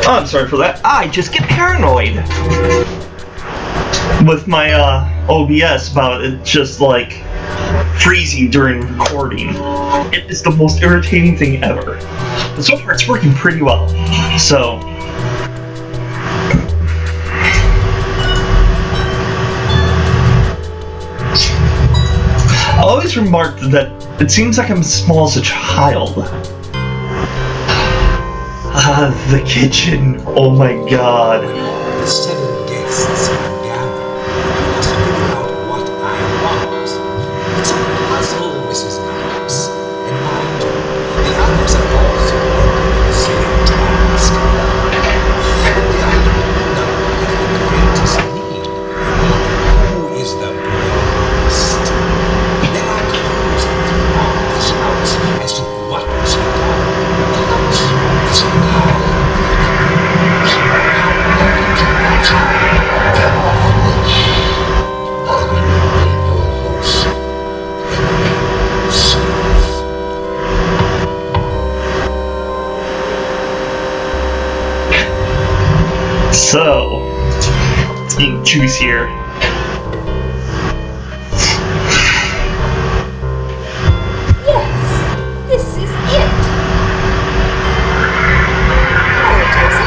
Oh, I'm sorry for that. I just get paranoid with my OBS about it just like freezing during recording. It is the most irritating thing ever. But so far it's working pretty well. So I always remarked that it seems like I'm as small as a child. Ah, the kitchen. Oh my god. The 7 guests have gathered. You must figure out what I want. It's a puzzle, Mrs. Knox. And mind you, the others are also working on the same task. And the item none of the greatest need. Who is the bravest? There are clues throughout this house as to what was done. The house is alive. So, it's getting juicier. Yes, this is it. What is it?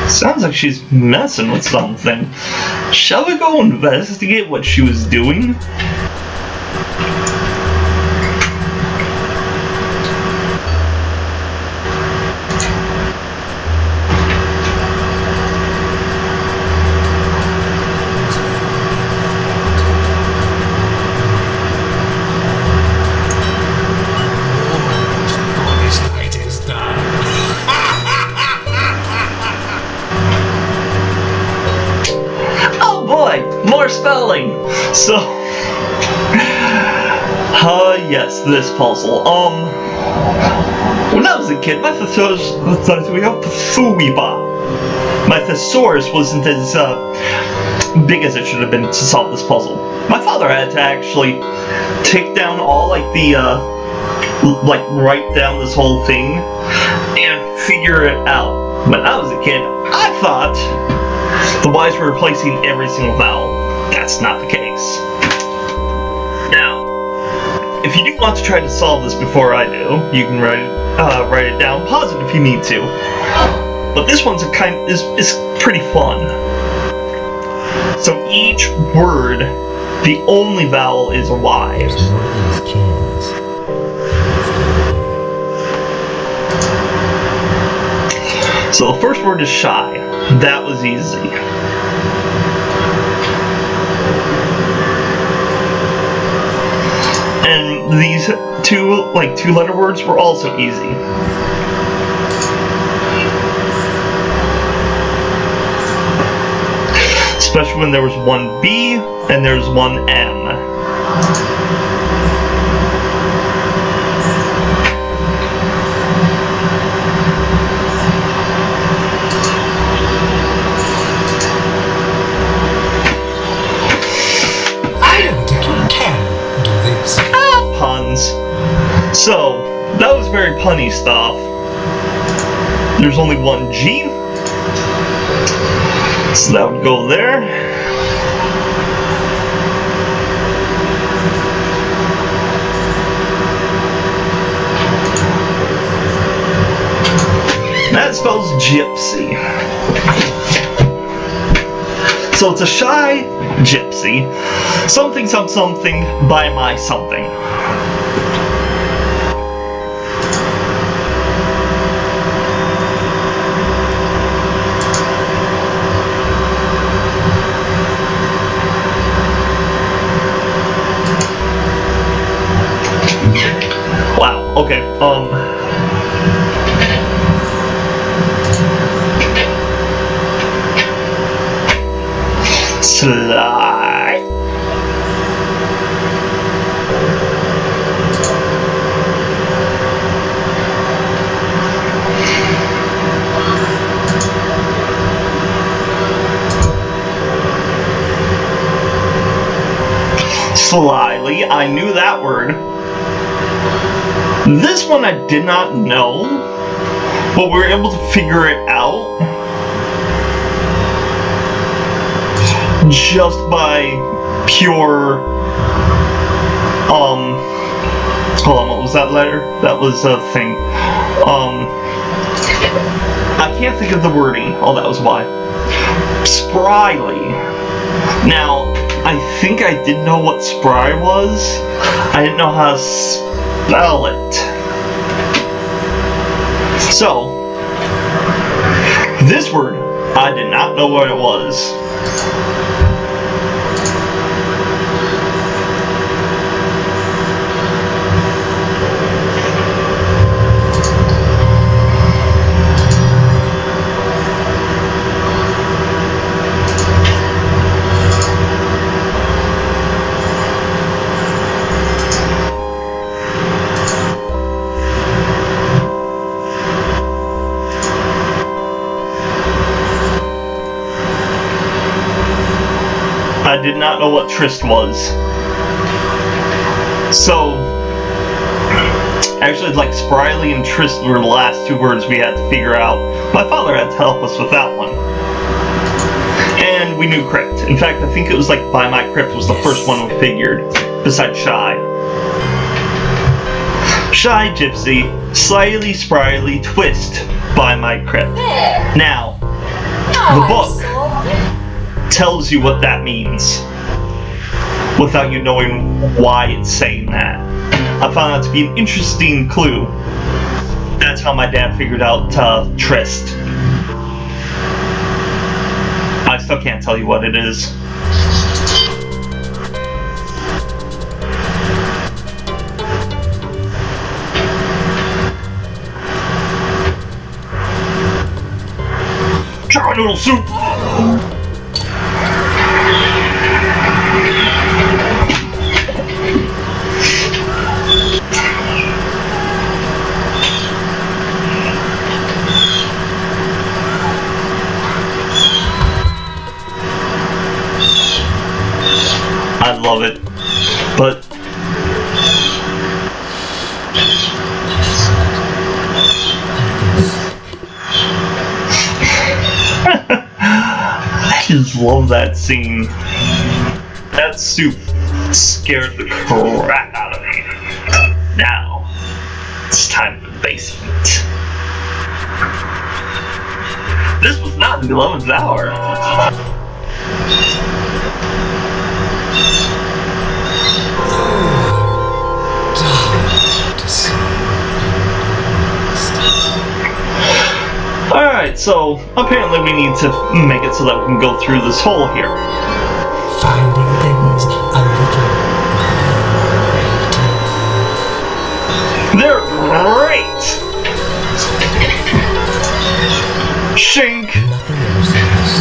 Sounds like she's messing with something. Shall we go investigate what she was doing? This night is done. Oh boy, more spelling! So, yes, this puzzle. When I was a kid, my thesaurus wasn't as big as it should have been to solve this puzzle. My father had to actually take down all like the write down this whole thing and figure it out. When I was a kid, I thought the Y's were replacing every single vowel. That's not the case. Now, if you do want to try to solve this before I do, you can write it down. Pause it if you need to. But this one's is pretty fun. So each word, the only vowel is a Y. So the first word is shy. That was easy. And these two-letter words were also easy. Especially when there was one B and there's one M. Puns. So, that was very punny stuff. There's only one G. So that would go there. That spells gypsy. So it's a shy gypsy. Something, something by my something. Wow, okay, Sly. Slyly, I knew that word. This one I did not know, but we were able to figure it out just by pure, hold on, what was that letter? That was a thing. I can't think of the wording. Oh, that was why. Spryly. Now, I think I did know what spry was. I didn't know how to spell it. So, this word, I did not know what it was. I did not know what tryst was. So, actually, like, spryly and tryst were the last two words we had to figure out. My father had to help us with that one. And we knew crypt. In fact, I think it was like By My Crypt was the first one we figured, besides shy. Shy Gypsy, slyly, spryly, twist, By My Crypt. Now, the book tells you what that means without you knowing why it's saying that. I found that to be an interesting clue. That's how my dad figured out tryst. I still can't tell you what it is. Char noodle soup! I love it, but I just love that scene. That soup scared the crap out of me. Now, it's time for the basement. This was not in the 11th hour. Alright, so apparently we need to make it so that we can go through this hole here. Finding things a little They're great! Shink! nothing else in this.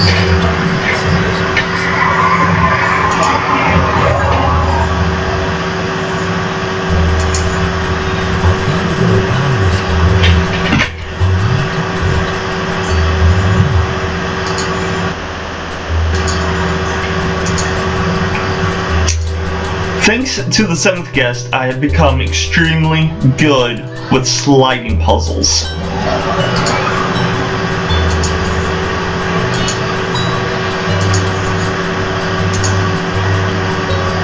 Thanks to the 7th guest, I have become extremely good with sliding puzzles.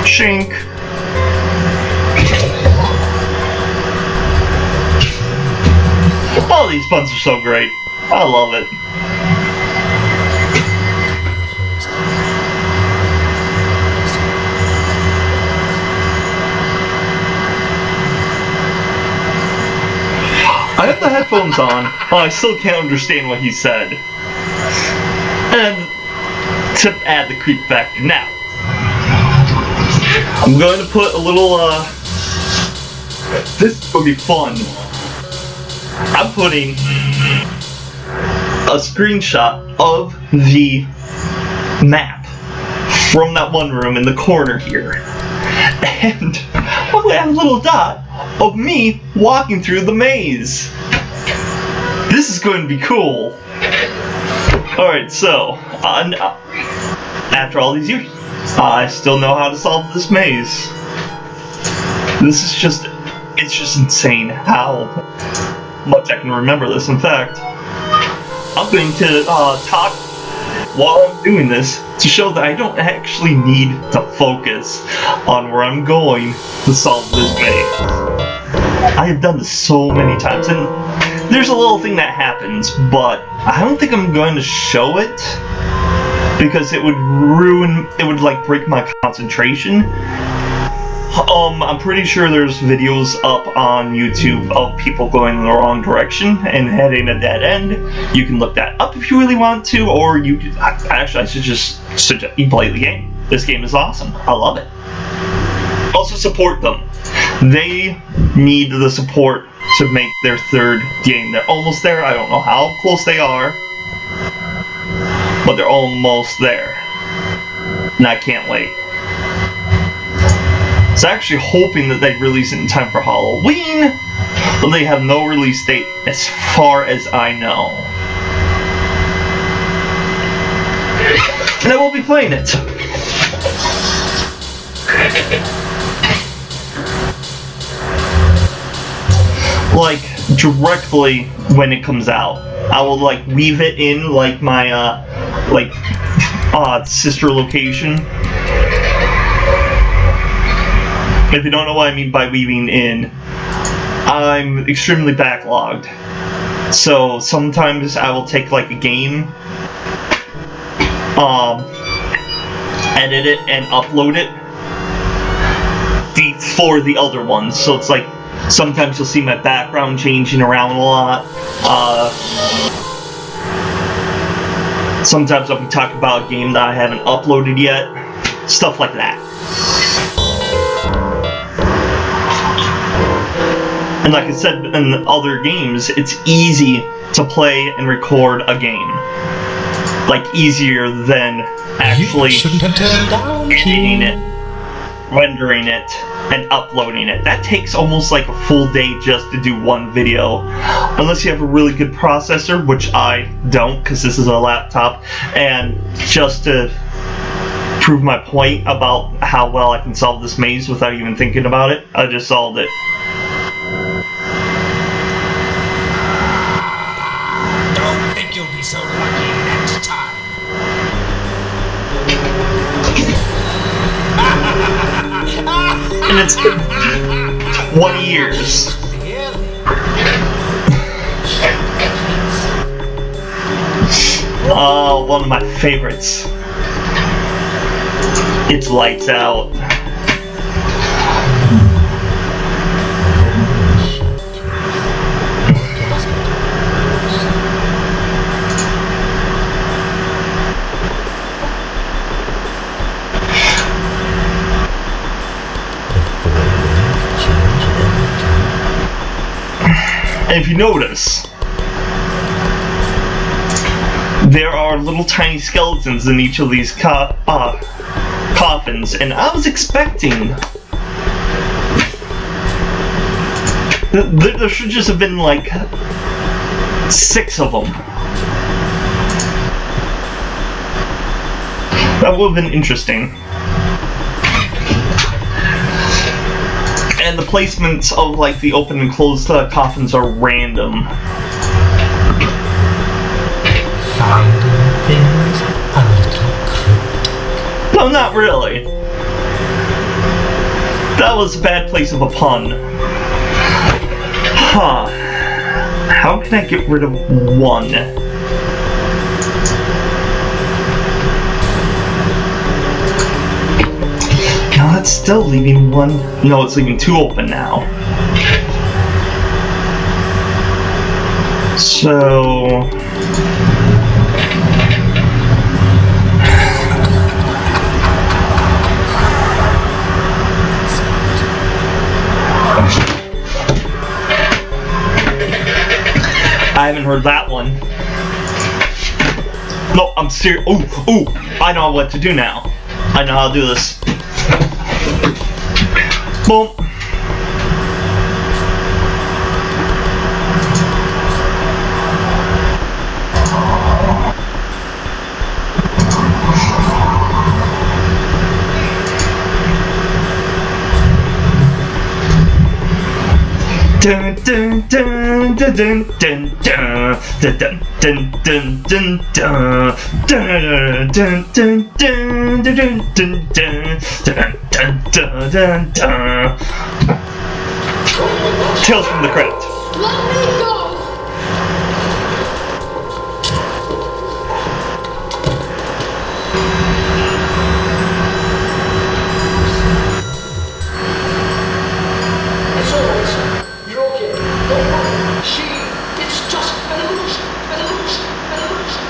Shink. Oh, these buttons are so great. I love it. I have the headphones on, but I still can't understand what he said. And to add the creep factor now, I'm going to put a little, this will be fun. I'm putting a screenshot of the map from that one room in the corner here. And I'm going to have a little dot of me walking through the maze. This is going to be cool. Alright, so, after all these years, I still know how to solve this maze. This is it's just insane how much I can remember this. In fact, I'm going to talk while I'm doing this to show that I don't actually need to focus on where I'm going to solve this maze. I have done this so many times, and there's a little thing that happens, but I don't think I'm going to show it because it would like break my concentration. I'm pretty sure there's videos up on YouTube of people going in the wrong direction and heading a dead end. You can look that up if you really want to, or you could, actually I should just suggest you play the game. This game is awesome. I love it. Also support them. They need the support to make their third game. They're almost there. I don't know how close they are, but they're almost there. And I can't wait. I was actually hoping that they'd release it in time for Halloween, but they have no release date as far as I know. And I will be playing it. Like, directly when it comes out. I will, like, weave it in, like, my, sister location. If you don't know what I mean by weaving in, I'm extremely backlogged. So sometimes I will take like a game, edit it and upload it for the other ones. So it's like sometimes you'll see my background changing around a lot. Sometimes I'll be talking about a game that I haven't uploaded yet. Stuff like that. And like I said in other games, it's easy to play and record a game. Like, easier than actually editing it, rendering it, and uploading it. That takes almost like a full day just to do one video. Unless you have a really good processor, which I don't, because this is a laptop. And just to prove my point about how well I can solve this maze without even thinking about it, I just solved it. Don't think you'll be so lucky next time. And it's been 20 years. Oh, one of my favorites. It's Lights Out. And if you notice, there are little tiny skeletons in each of these coffins, and I was expecting there should just have been like 6 of them. That would have been interesting. And the placements of like the open and closed coffins are random. Finding things a little cryptic. No, not really. That was a bad place of a pun. Huh. How can I get rid of 1? Now that's still leaving 1. No, it's leaving 2 open now. So... I haven't heard that one. No, I'm serious. Ooh, I know what to do now. I know how to do this. Boom. Dun dun dun dun dun dun dun dun dun dun dun dun dun dun dun dun dun dun dun. Tales from the Crypt. Let me go! As always, you're okay. Don't worry. It's just an illusion. An illusion. An illusion.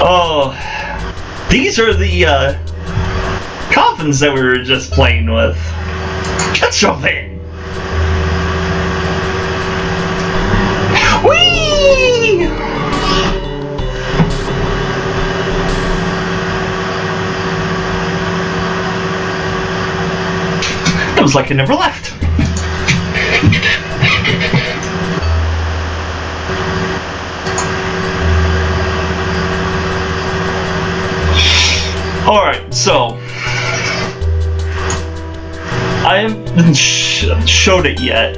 Oh, these are the coffins that we were just playing with. Let's jump in. Whee! It was like I never left. Alright, so I haven't showed it yet.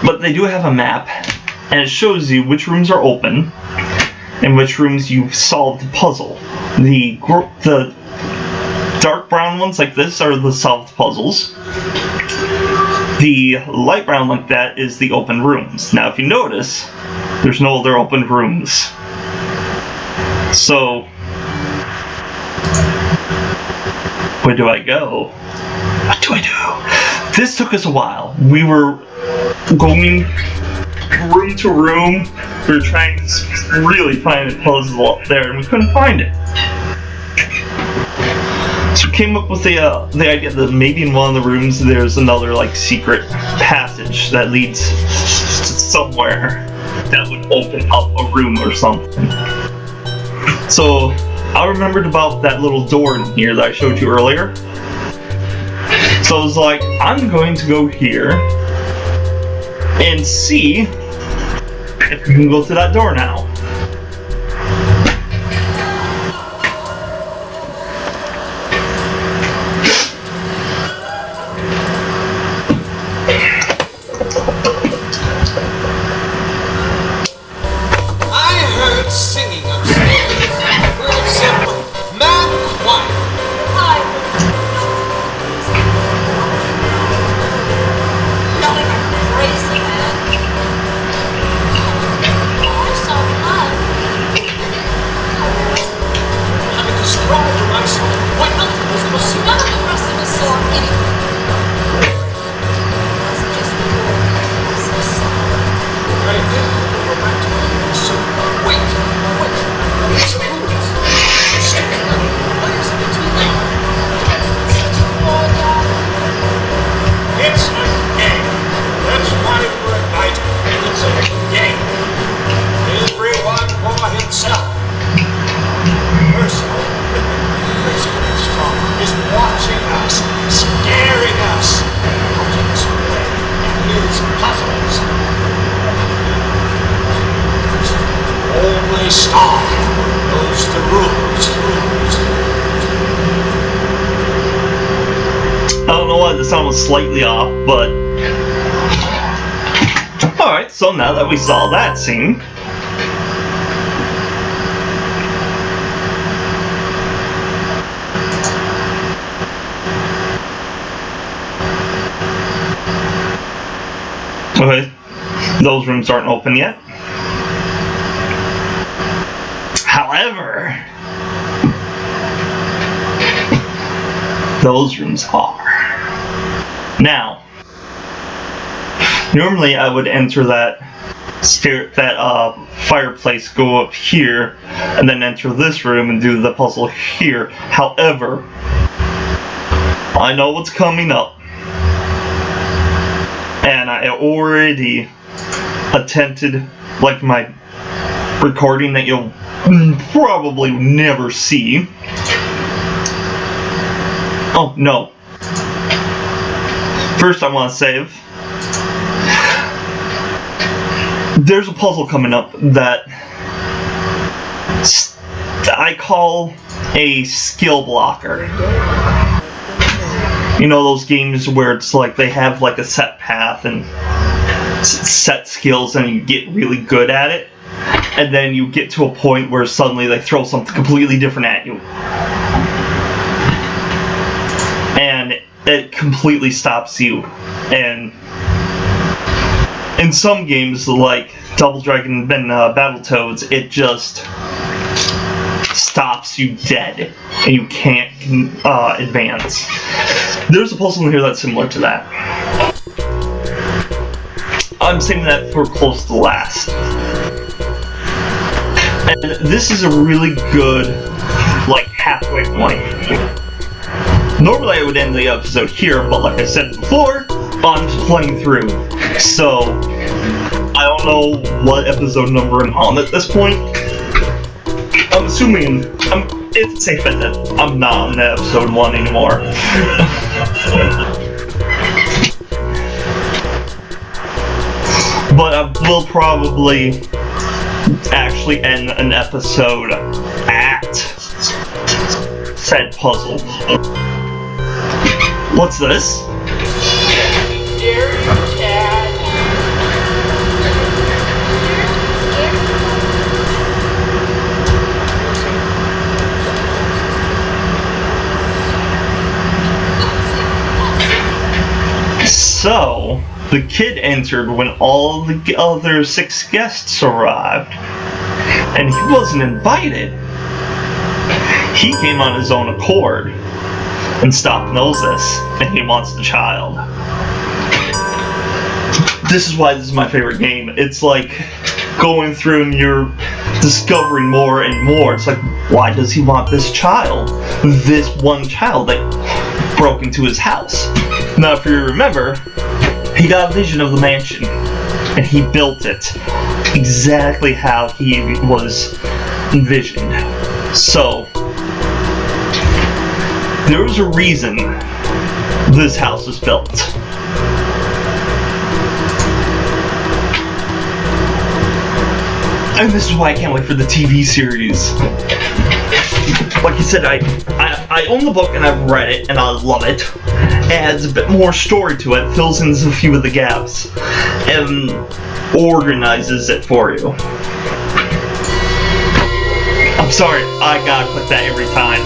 But they do have a map, and it shows you which rooms are open and which rooms you've solved the puzzle. The dark brown ones like this are the solved puzzles. The light brown like that is the open rooms. Now if you notice, there's no other open rooms. So, where do I go? What do I do? This took us a while. We were going room to room. We were trying to really find a puzzle up there, and we couldn't find it. So we came up with the idea that maybe in one of the rooms there's another like secret passage that leads to somewhere that would open up a room or something. So I remembered about that little door in here that I showed you earlier. So I was like, I'm going to go here and see if we can go through that door now. Singing upstairs. Words of man choir. Crazy man. I saw blood. Having described to myself what nothing was the most None of the rest of us saw anything. It wasn't just the door. It was the sun. I did go back to the so wait. It's rules. Stupid. What is it to me? Such a war, Dad. It's a game. That's why we're at night. It's a game. Everyone for himself. Personal is watching us, scaring us, watching us play his puzzles. Only star knows the rules. I don't know why the sound was slightly off, but alright, so now that we saw that scene, okay, those rooms aren't open yet. However, those rooms are. Now, normally I would enter that fireplace, go up here, and then enter this room and do the puzzle here. However, I know what's coming up, and I already attempted, like my recording that you'll probably never see. Oh, no. First I want to save. there's a puzzle coming up that I call a skill blocker. You know those games where it's like they have like a set path and set skills and you get really good at it, and then you get to a point where suddenly they throw something completely different at you. And it completely stops you. And in some games like Double Dragon and Battletoads, it just stops you dead and you can't advance. There's a puzzle in here that's similar to that. I'm saving that for close to last. And this is a really good, like, halfway point. Normally I would end the episode here, but like I said before, I'm just playing through. So, I don't know what episode number I'm on at this point. I'm assuming, it's safe bet that I'm not on episode 1 anymore. But I will probably actually end an episode at said puzzle. What's this? Dare you, Dad? So, the kid entered when all the other 6 guests arrived, and he wasn't invited. He came on his own accord, and Stop knows this, and he wants the child. This is why this is my favorite game. It's like going through and you're discovering more and more. It's like, why does he want this child? This one child that broke into his house. Now, if you remember, he got a vision of the mansion, and he built it exactly how he was envisioned. So, there was a reason this house was built. And this is why I can't wait for the TV series. Like I said, I own the book and I've read it and I love it. It adds a bit more story to it, fills in a few of the gaps, and organizes it for you. I'm sorry, I gotta put that every time.